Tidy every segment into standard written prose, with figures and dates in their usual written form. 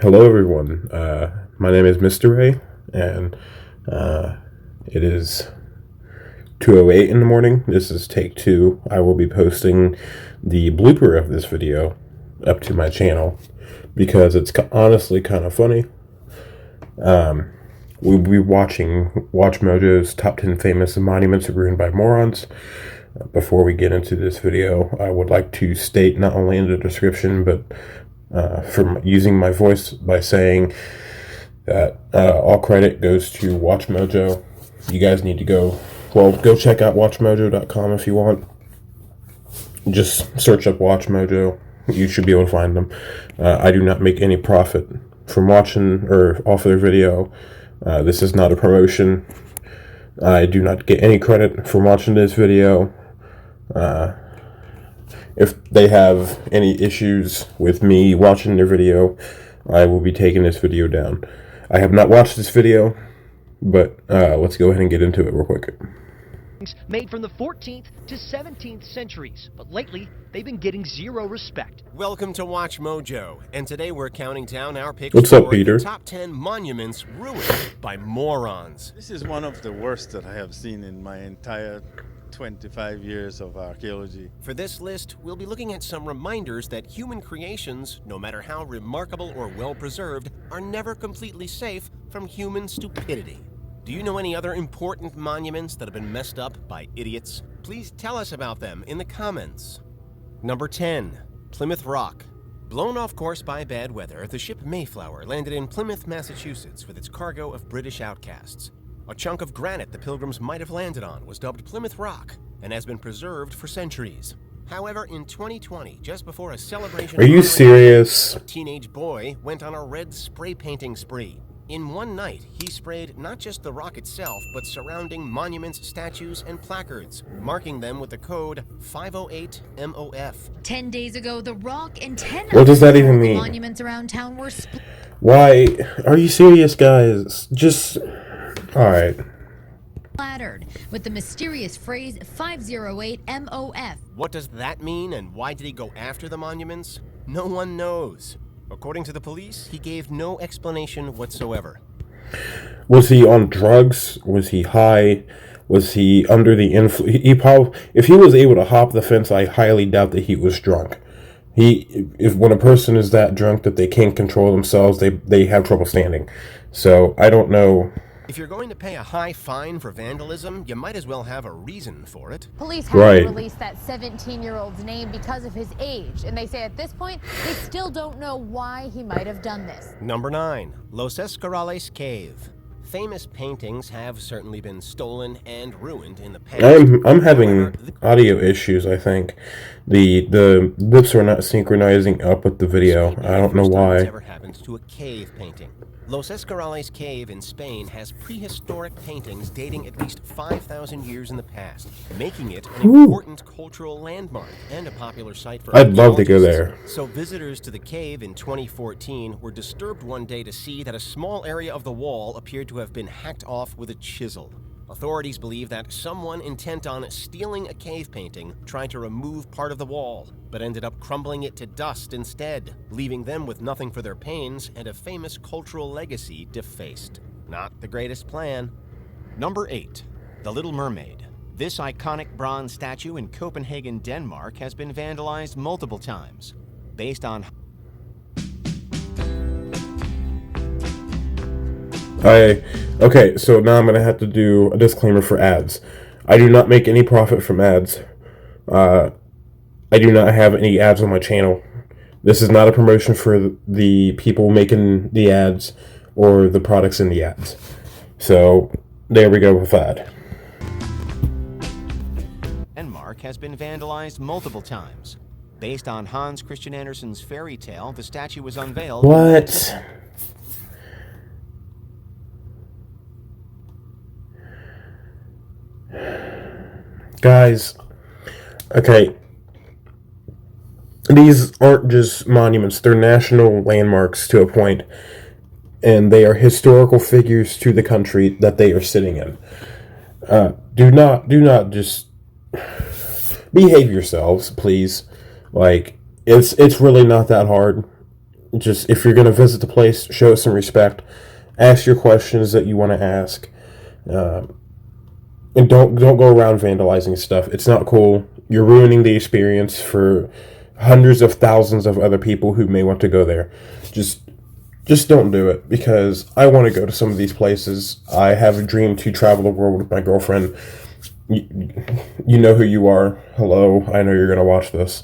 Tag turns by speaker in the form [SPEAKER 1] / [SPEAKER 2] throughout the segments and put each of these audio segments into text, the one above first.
[SPEAKER 1] Hello, everyone. My name is Mr. Ray, and it is 2:08 in the morning. This is take two. I will be posting the blooper of this video up to my channel because it's honestly kind of funny. We'll be watching Watch Mojo's Top 10 Famous Monuments Ruined by Morons. Before we get into this video, I would like to state not only in the description, but from using my voice by saying that all credit goes to Watch Mojo. You guys need to go check out watchmojo.com if you want. Just search up Watch Mojo. You should be able to find them. I do not make any profit from watching or off their video. This is not a promotion. I do not get any credit from watching this video. If they have any issues with me watching their video, I will be taking this video down. I have not watched this video, but let's go ahead and get into it real quick.
[SPEAKER 2] Made from the 14th to 17th centuries, but lately they've been getting zero respect.
[SPEAKER 3] Welcome to Watch Mojo, and today we're counting down our picks
[SPEAKER 1] What's up,
[SPEAKER 3] for
[SPEAKER 1] Peter?
[SPEAKER 3] the top 10 monuments ruined by morons.
[SPEAKER 4] This is one of the worst that I have seen in my entire 25 years of archaeology.
[SPEAKER 3] For this list, we'll be looking at some reminders that human creations, no matter how remarkable or well-preserved, are never completely safe from human stupidity. Do you know any other important monuments that have been messed up by idiots? Please tell us about them in the comments. Number 10. Plymouth Rock. Blown off course by bad weather, the ship Mayflower landed in Plymouth, Massachusetts with its cargo of British outcasts. A chunk of granite the pilgrims might have landed on was dubbed Plymouth Rock and has been preserved for centuries. However, in 2020, just before a celebration...
[SPEAKER 1] Are you serious?
[SPEAKER 3] A teenage boy went on a red spray painting spree. In one night, he sprayed not just the rock itself, but surrounding monuments, statues, and placards, marking them with the code 508 MOF.
[SPEAKER 5] 10 days ago, the rock and 10
[SPEAKER 1] What does that even mean?
[SPEAKER 5] monuments around town were
[SPEAKER 1] Why? Are you serious, guys? Just... Alright.
[SPEAKER 5] splattered with the mysterious phrase 508 MOF.
[SPEAKER 3] What does that mean, and why did he go after the monuments? No one knows. According to the police, he gave no explanation whatsoever.
[SPEAKER 1] Was he on drugs? Was he high? Was he under the influence? If he was able to hop the fence, I highly doubt that he was drunk. When a person is that drunk that they can't control themselves, they have trouble standing. So, I don't know.
[SPEAKER 3] If you're going to pay a high fine for vandalism, you might as well have a reason for it.
[SPEAKER 6] Police haven't released that 17-year-old's name because of his age, and they say at this point, they still don't know why he might have done this.
[SPEAKER 3] Number 9. Los Escoriales Cave. Famous paintings have certainly been stolen and ruined in the past.
[SPEAKER 1] I'm having audio issues, I think. The lips are not synchronizing up with the video. I don't know why.
[SPEAKER 3] Ever happened to a cave painting. Los Escoriales Cave in Spain has prehistoric paintings dating at least 5,000 years in the past, making it an important cultural landmark and a popular site for
[SPEAKER 1] I'd love to go there.
[SPEAKER 3] So visitors to the cave in 2014 were disturbed one day to see that a small area of the wall appeared to have been hacked off with a chisel. Authorities believe that someone intent on stealing a cave painting tried to remove part of the wall, but ended up crumbling it to dust instead, leaving them with nothing for their pains and a famous cultural legacy defaced. Not the greatest plan. Number 8. The Little Mermaid. This iconic bronze statue in Copenhagen, Denmark has been vandalized multiple times. Based on...
[SPEAKER 1] Okay, so now I'm going to have to do a disclaimer for ads. I do not make any profit from ads. I do not have any ads on my channel. This is not a promotion for the people making the ads or the products in the ads. So, there we go with that.
[SPEAKER 3] Denmark has been vandalized multiple times. Based on Hans Christian Andersen's fairy tale, the statue was unveiled...
[SPEAKER 1] What? Guys, okay, these aren't just monuments, they're national landmarks to a point, and they are historical figures to the country that they are sitting in. Do not just behave yourselves, please. Like, it's really not that hard. Just if you're going to visit the place, show it some respect. Ask your questions that you want to ask. And don't go around vandalizing stuff. It's not cool. You're ruining the experience for hundreds of thousands of other people who may want to go there. Just don't do it, because I want to go to some of these places. I have a dream to travel the world with my girlfriend. You know who you are. Hello, I know you're going to watch this.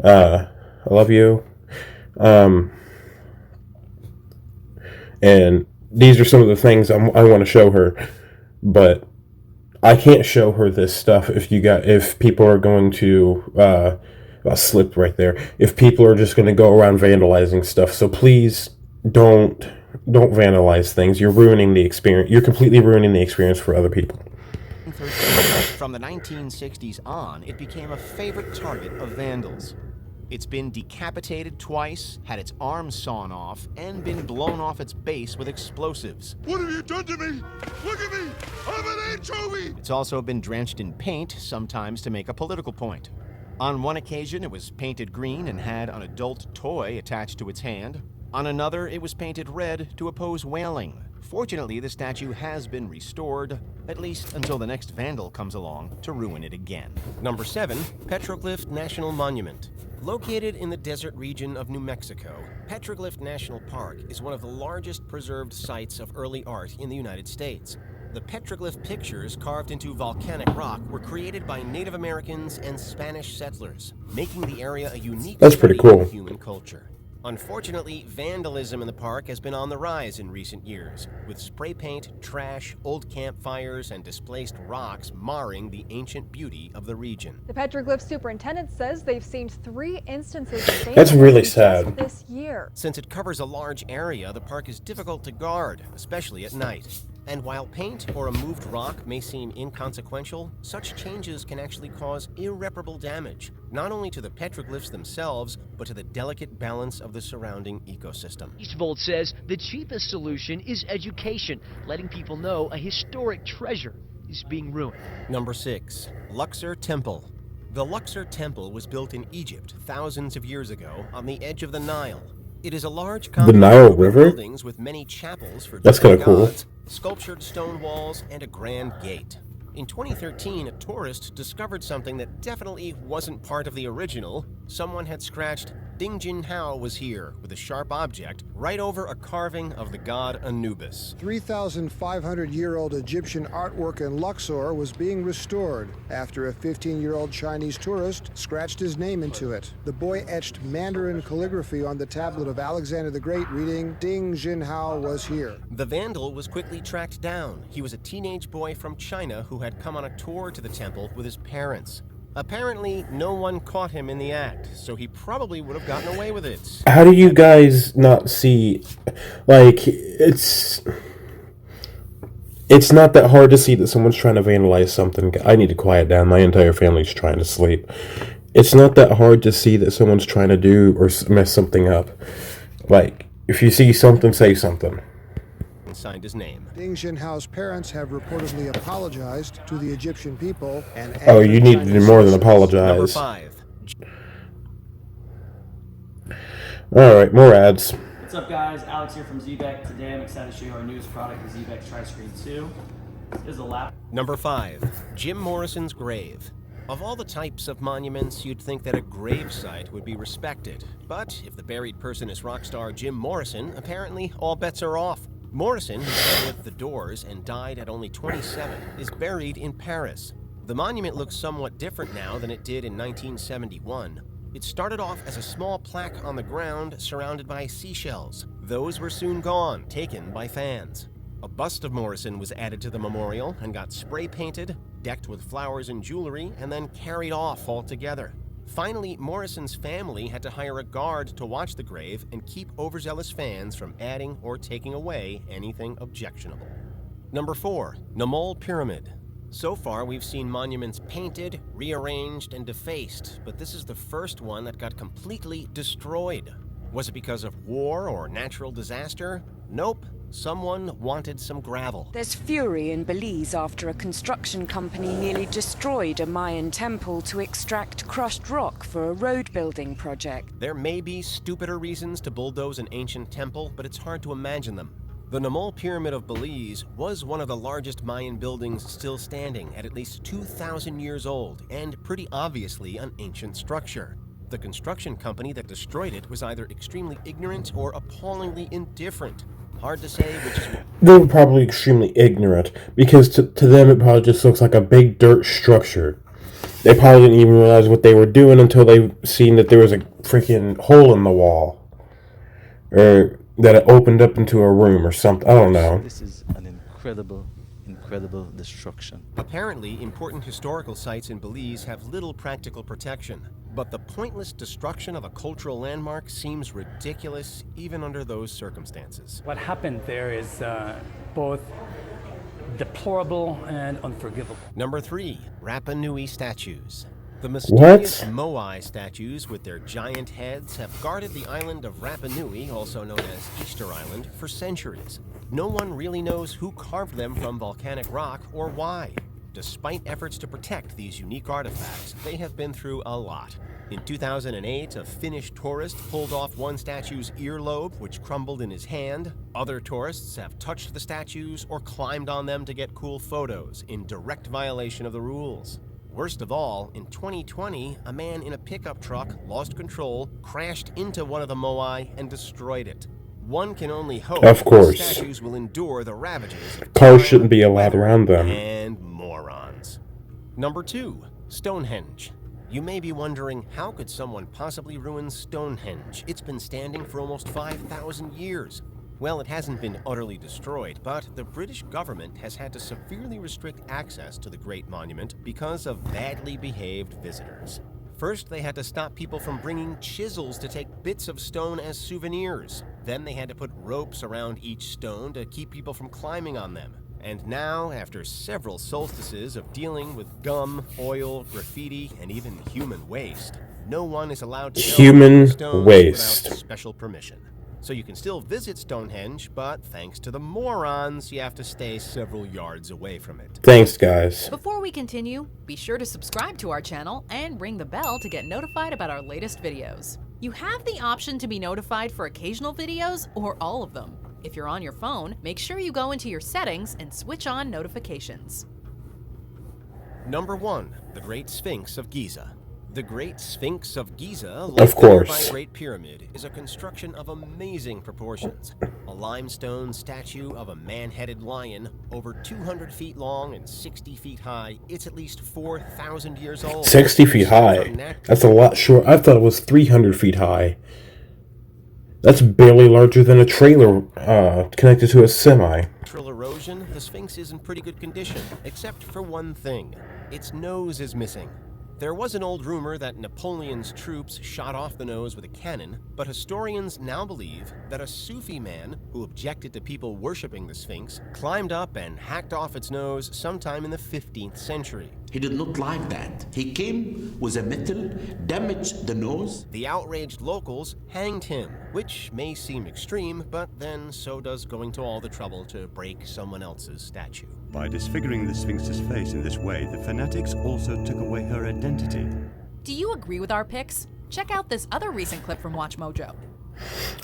[SPEAKER 1] I love you. And these are some of the things I want to show her, but I can't show her this stuff if people are going to I slipped right there. If people are just going to go around vandalizing stuff, so please don't vandalize things. You're ruining the experience. You're completely ruining the experience for other people.
[SPEAKER 3] From the 1960s on, it became a favorite target of vandals. It's been decapitated twice, had its arms sawn off, and been blown off its base with explosives.
[SPEAKER 7] What have you done to me? Look at me! I'm an anchovy!
[SPEAKER 3] It's also been drenched in paint, sometimes to make a political point. On one occasion, it was painted green and had an adult toy attached to its hand. On another, it was painted red to oppose whaling. Fortunately, the statue has been restored, at least until the next vandal comes along to ruin it again. Number 7, Petroglyph National Monument. Located in the desert region of New Mexico, Petroglyph National Park is one of the largest preserved sites of early art in the United States. The petroglyph pictures carved into volcanic rock were created by Native Americans and Spanish settlers, making the area a unique
[SPEAKER 1] That's pretty
[SPEAKER 3] study
[SPEAKER 1] cool.
[SPEAKER 3] of human culture. Unfortunately, vandalism in the park has been on the rise in recent years, with spray paint, trash, old campfires, and displaced rocks marring the ancient beauty of the region.
[SPEAKER 8] The Petroglyph superintendent says they've seen 3 instances of
[SPEAKER 1] That's really
[SPEAKER 8] vandalism
[SPEAKER 1] sad.
[SPEAKER 8] just this year.
[SPEAKER 3] Since it covers a large area, the park is difficult to guard, especially at night. And while paint or a moved rock may seem inconsequential, such changes can actually cause irreparable damage, not only to the petroglyphs themselves, but to the delicate balance of the surrounding ecosystem.
[SPEAKER 2] Eastvold says the cheapest solution is education, letting people know a historic treasure is being ruined.
[SPEAKER 3] Number 6, Luxor Temple. The Luxor Temple was built in Egypt thousands of years ago on the edge of the Nile. It is a large complex
[SPEAKER 1] Nile
[SPEAKER 3] of
[SPEAKER 1] River?
[SPEAKER 3] buildings with many chapels for
[SPEAKER 1] That's
[SPEAKER 3] different
[SPEAKER 1] kinda cool.
[SPEAKER 3] gods, sculptured stone walls, and a grand gate. In 2013, a tourist discovered something that definitely wasn't part of the original. Someone had scratched "Ding Jin Hao was here" with a sharp object right over a carving of the god Anubis.
[SPEAKER 9] 3,500-year-old Egyptian artwork in Luxor was being restored after a 15-year-old Chinese tourist scratched his name into it. The boy etched Mandarin calligraphy on the tablet of Alexander the Great, reading, "Ding Jin Hao was here."
[SPEAKER 3] The vandal was quickly tracked down. He was a teenage boy from China who had come on a tour to the temple with his parents. Apparently, no one caught him in the act, so he probably would have gotten away with it.
[SPEAKER 1] How do you guys not see, like, it's not that hard to see that someone's trying to vandalize something. I need to quiet down. My entire family's trying to sleep. It's not that hard to see that someone's trying to do or mess something up. Like, if you see something, say something.
[SPEAKER 3] Signed his name.
[SPEAKER 9] Ding Jin Hao's parents have reportedly apologized to the Egyptian people and
[SPEAKER 1] Oh, you need to do more than apologize.
[SPEAKER 3] Number 5.
[SPEAKER 1] Alright, more ads.
[SPEAKER 10] What's up guys, Alex here from Zbeck. Today I'm excited to show you our newest product, the Zbeck Tri-Screen 2. This is a lap.
[SPEAKER 3] Number 5. Jim Morrison's grave. Of all the types of monuments, you'd think that a grave site would be respected. But if the buried person is rock star Jim Morrison, apparently all bets are off. Morrison, who sang with The Doors and died at only 27, is buried in Paris. The monument looks somewhat different now than it did in 1971. It started off as a small plaque on the ground surrounded by seashells. Those were soon gone, taken by fans. A bust of Morrison was added to the memorial and got spray painted, decked with flowers and jewelry, and then carried off altogether. Finally, Morrison's family had to hire a guard to watch the grave and keep overzealous fans from adding or taking away anything objectionable. Number 4, Namal Pyramid. So far, we've seen monuments painted, rearranged, and defaced, but this is the first one that got completely destroyed. Was it because of war or natural disaster? Nope. Someone wanted some gravel.
[SPEAKER 11] There's fury in Belize after a construction company nearly destroyed a Mayan temple to extract crushed rock for a road building project.
[SPEAKER 3] There may be stupider reasons to bulldoze an ancient temple, but it's hard to imagine them. The Namal Pyramid of Belize was one of the largest Mayan buildings still standing, at least 2,000 years old, and pretty obviously an ancient structure. The construction company that destroyed it was either extremely ignorant or appallingly indifferent. Hard to say which is...
[SPEAKER 1] They were probably extremely ignorant, because to them it probably just looks like a big dirt structure. They probably didn't even realize what they were doing until they seen that there was a freaking hole in the wall. Or that it opened up into a room or something. I don't know.
[SPEAKER 12] This is an incredible destruction.
[SPEAKER 3] Apparently, important historical sites in Belize have little practical protection, but the pointless destruction of a cultural landmark seems ridiculous even under those circumstances.
[SPEAKER 13] What happened there is both deplorable and unforgivable.
[SPEAKER 3] Number 3, Rapa Nui statues. The mysterious Moai statues with their giant heads have guarded the island of Rapa Nui, also known as Easter Island, for centuries. No one really knows who carved them from volcanic rock or why. Despite efforts to protect these unique artifacts, they have been through a lot. In 2008, a Finnish tourist pulled off one statue's earlobe, which crumbled in his hand. Other tourists have touched the statues or climbed on them to get cool photos, in direct violation of the rules. Worst of all, in 2020, a man in a pickup truck lost control, crashed into one of the Moai, and destroyed it. One can only hope the statues will endure the ravages of
[SPEAKER 1] cars shouldn't be allowed around them.
[SPEAKER 3] And morons. Number 2, Stonehenge. You may be wondering, how could someone possibly ruin Stonehenge? It's been standing for almost 5,000 years. Well, it hasn't been utterly destroyed, but the British government has had to severely restrict access to the Great Monument because of badly behaved visitors. First, they had to stop people from bringing chisels to take bits of stone as souvenirs. Then they had to put ropes around each stone to keep people from climbing on them. And now, after several solstices of dealing with gum, oil, graffiti, and even human waste, no one is allowed to
[SPEAKER 1] human
[SPEAKER 3] stones
[SPEAKER 1] waste
[SPEAKER 3] without special permission. So you can still visit Stonehenge, but thanks to the morons, you have to stay several yards away from it.
[SPEAKER 1] Thanks, guys.
[SPEAKER 14] Before we continue, be sure to subscribe to our channel and ring the bell to get notified about our latest videos. You have the option to be notified for occasional videos or all of them. If you're on your phone, make sure you go into your settings and switch on notifications.
[SPEAKER 3] Number 1, the Great Sphinx of Giza. The Great Sphinx of Giza,
[SPEAKER 1] of course,
[SPEAKER 3] by Great Pyramid, is a construction of amazing proportions. A limestone statue of a man-headed lion, over 200 feet long and 60 feet high. It's at least 4,000 years old.
[SPEAKER 1] 60 feet high? That's a lot short. I thought it was 300 feet high. That's barely larger than a trailer connected to a semi.
[SPEAKER 3] Natural erosion, the Sphinx is in pretty good condition, except for one thing. Its nose is missing. There was an old rumor that Napoleon's troops shot off the nose with a cannon, but historians now believe that a Sufi man who objected to people worshipping the Sphinx climbed up and hacked off its nose sometime in the 15th century.
[SPEAKER 15] He did not like that. He came with a metal, damaged the nose.
[SPEAKER 3] The outraged locals hanged him, which may seem extreme, but then so does going to all the trouble to break someone else's statue.
[SPEAKER 16] By disfiguring the Sphinx's face in this way, the fanatics also took away her identity.
[SPEAKER 14] Do you agree with our picks? Check out this other recent clip from Watch Mojo.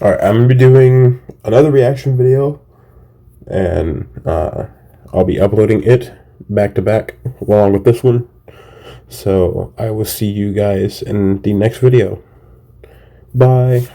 [SPEAKER 1] Alright, I'm going to be doing another reaction video, and I'll be uploading it back to back along with this one. So I will see you guys in the next video. Bye.